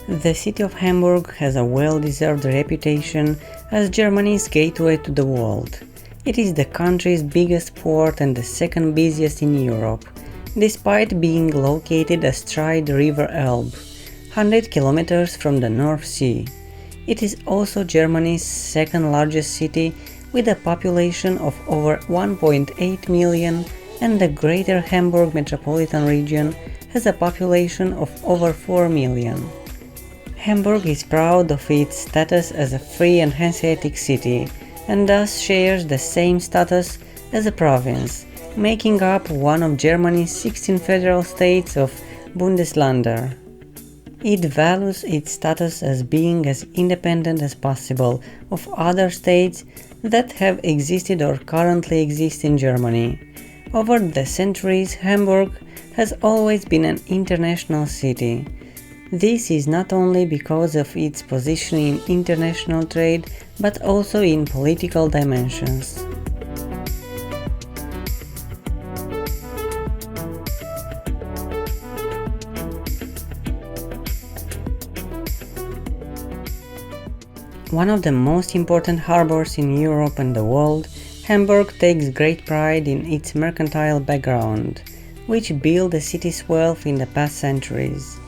The city of Hamburg has a well-deserved reputation as Germany's gateway to the world. It is the country's biggest port and the second busiest in Europe, despite being located astride River Elbe, 100 kilometers from the North Sea. It is also Germany's second largest city with a population of over 1.8 million, and the Greater Hamburg Metropolitan region has a population of over 4 million. Hamburg is proud of its status as a free and Hanseatic city, and thus shares the same status as a province, making up one of Germany's 16 federal states of Bundesländer. It values its status as being as independent as possible of other states that have existed or currently exist in Germany. Over the centuries, Hamburg has always been an international city. This is not only because of its position in international trade, but also in political dimensions. One of the most important harbors in Europe and the world, Hamburg takes great pride in its mercantile background, which built the city's wealth in the past centuries.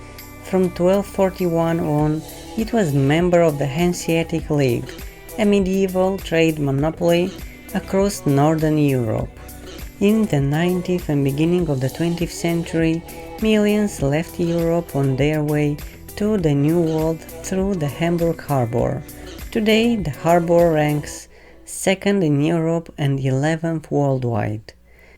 From 1241 on, it was member of the Hanseatic League, a medieval trade monopoly across northern Europe. In the 19th and beginning of the 20th century, millions left Europe on their way to the New World through the Hamburg harbor. Today, the harbor ranks second in Europe and 11th worldwide.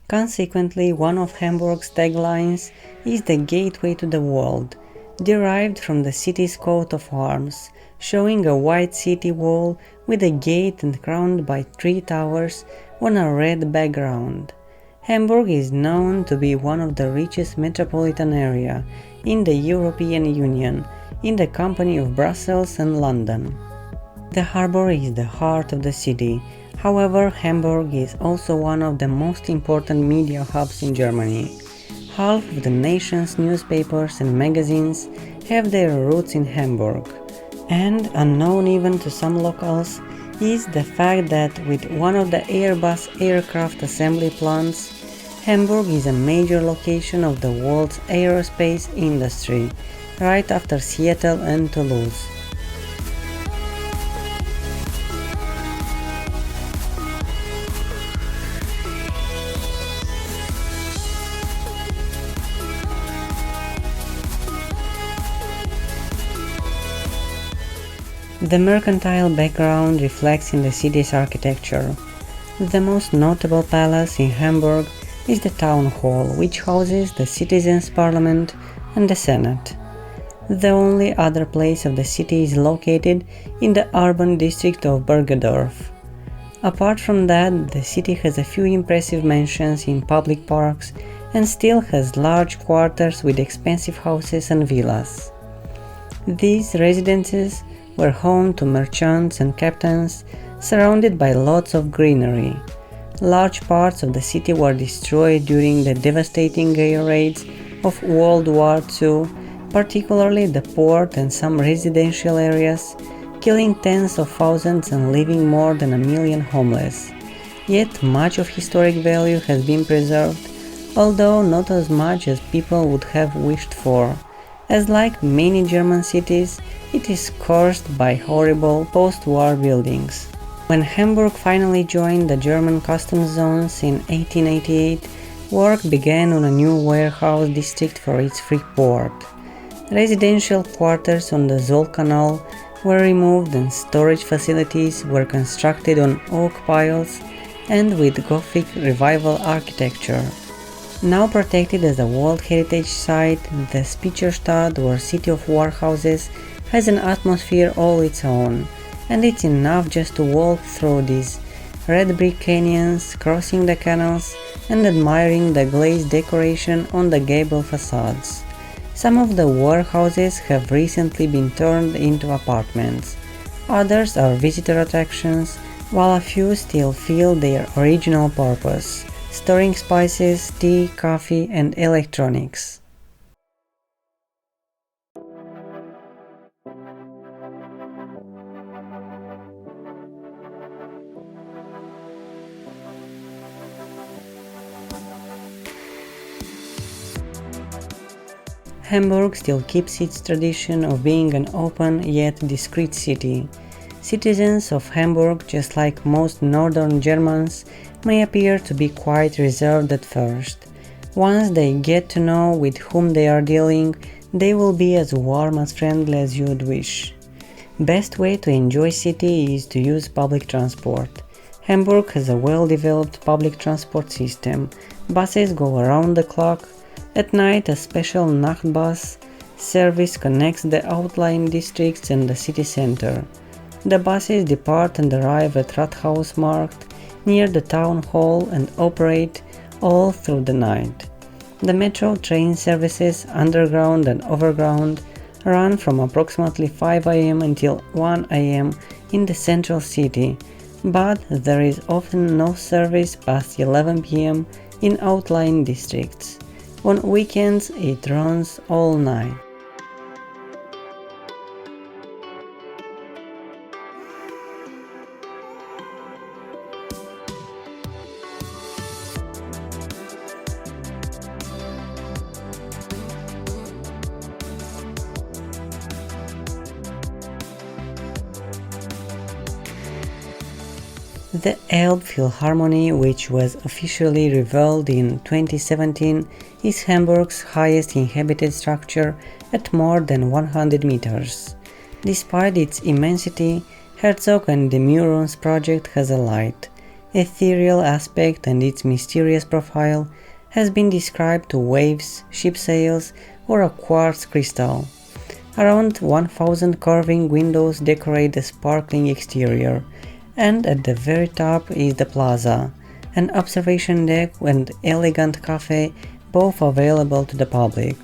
Consequently, one of Hamburg's taglines is the gateway to the world, derived from the city's coat of arms, showing a white city wall with a gate and crowned by 3 towers on a red background. Hamburg is known to be one of the richest metropolitan area in the European Union, in the company of Brussels and London. The harbor is the heart of the city. However, Hamburg is also one of the most important media hubs in Germany. Half of the nation's newspapers and magazines have their roots in Hamburg. And unknown even to some locals is the fact that with one of the Airbus aircraft assembly plants, Hamburg is a major location of the world's aerospace industry, right after Seattle and Toulouse. The mercantile background reflects in the city's architecture. The most notable palace in Hamburg is the town hall, which houses the citizens' parliament and the senate. The only other place of the city is located in the urban district of Bergedorf. Apart from that, the city has a few impressive mansions in public parks and still has large quarters with expensive houses and villas. These residences were home to merchants and captains, surrounded by lots of greenery. Large parts of the city were destroyed during the devastating air raids of World War II, particularly the port and some residential areas, killing tens of thousands and leaving more than 1 million homeless. Yet much of historic value has been preserved, although not as much as people would have wished for, as like many German cities, it is scorched by horrible post-war buildings. When Hamburg finally joined the German customs zones in 1888, work began on a new warehouse district for its free port. Residential quarters on the Zoll Canal were removed and storage facilities were constructed on oak piles and with Gothic revival architecture. Now protected as a World Heritage Site, the Speicherstadt, or City of Warehouses, has an atmosphere all its own, and it's enough just to walk through these red brick canyons, crossing the canals, and admiring the glazed decoration on the gable facades. Some of the warehouses have recently been turned into apartments. Others are visitor attractions, while a few still fill their original purpose, storing spices, tea, coffee, and electronics. Hamburg still keeps its tradition of being an open yet discreet city. Citizens of Hamburg, just like most northern Germans, may appear to be quite reserved at first. Once they get to know with whom they are dealing, they will be as warm and friendly as you'd wish. Best way to enjoy city is to use public transport. Hamburg has a well-developed public transport system. Buses go around the clock. At night, a special Nachtbus service connects the outlying districts and the city center. The buses depart and arrive at Rathausmarkt, near the town hall, and operate all through the night. The metro train services, underground and overground, run from approximately 5 am until 1 am in the central city, but there is often no service past 11 pm in outlying districts. On weekends, it runs all night. The Elbe Philharmony, which was officially revealed in 2017, is Hamburg's highest inhabited structure at more than 100 meters. Despite its immensity, Herzog and de Meuron's project has a light, ethereal aspect, and its mysterious profile has been described to waves, ship sails, or a quartz crystal. Around 1,000 carving windows decorate the sparkling exterior, and at the very top is the plaza, an observation deck and elegant cafe, both available to the public.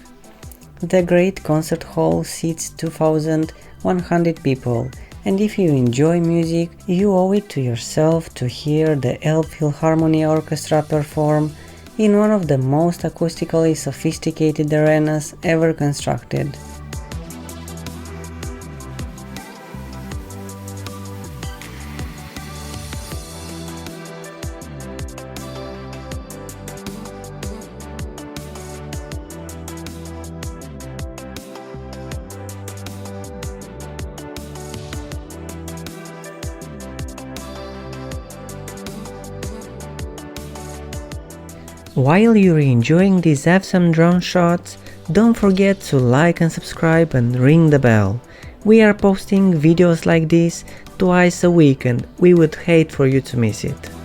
The Great Concert Hall seats 2,100 people, and if you enjoy music, you owe it to yourself to hear the Elbe Philharmonie Orchestra perform in one of the most acoustically sophisticated arenas ever constructed. While you're enjoying these awesome drone shots, don't forget to like and subscribe and ring the bell. We are posting videos like this twice a week and we would hate for you to miss it.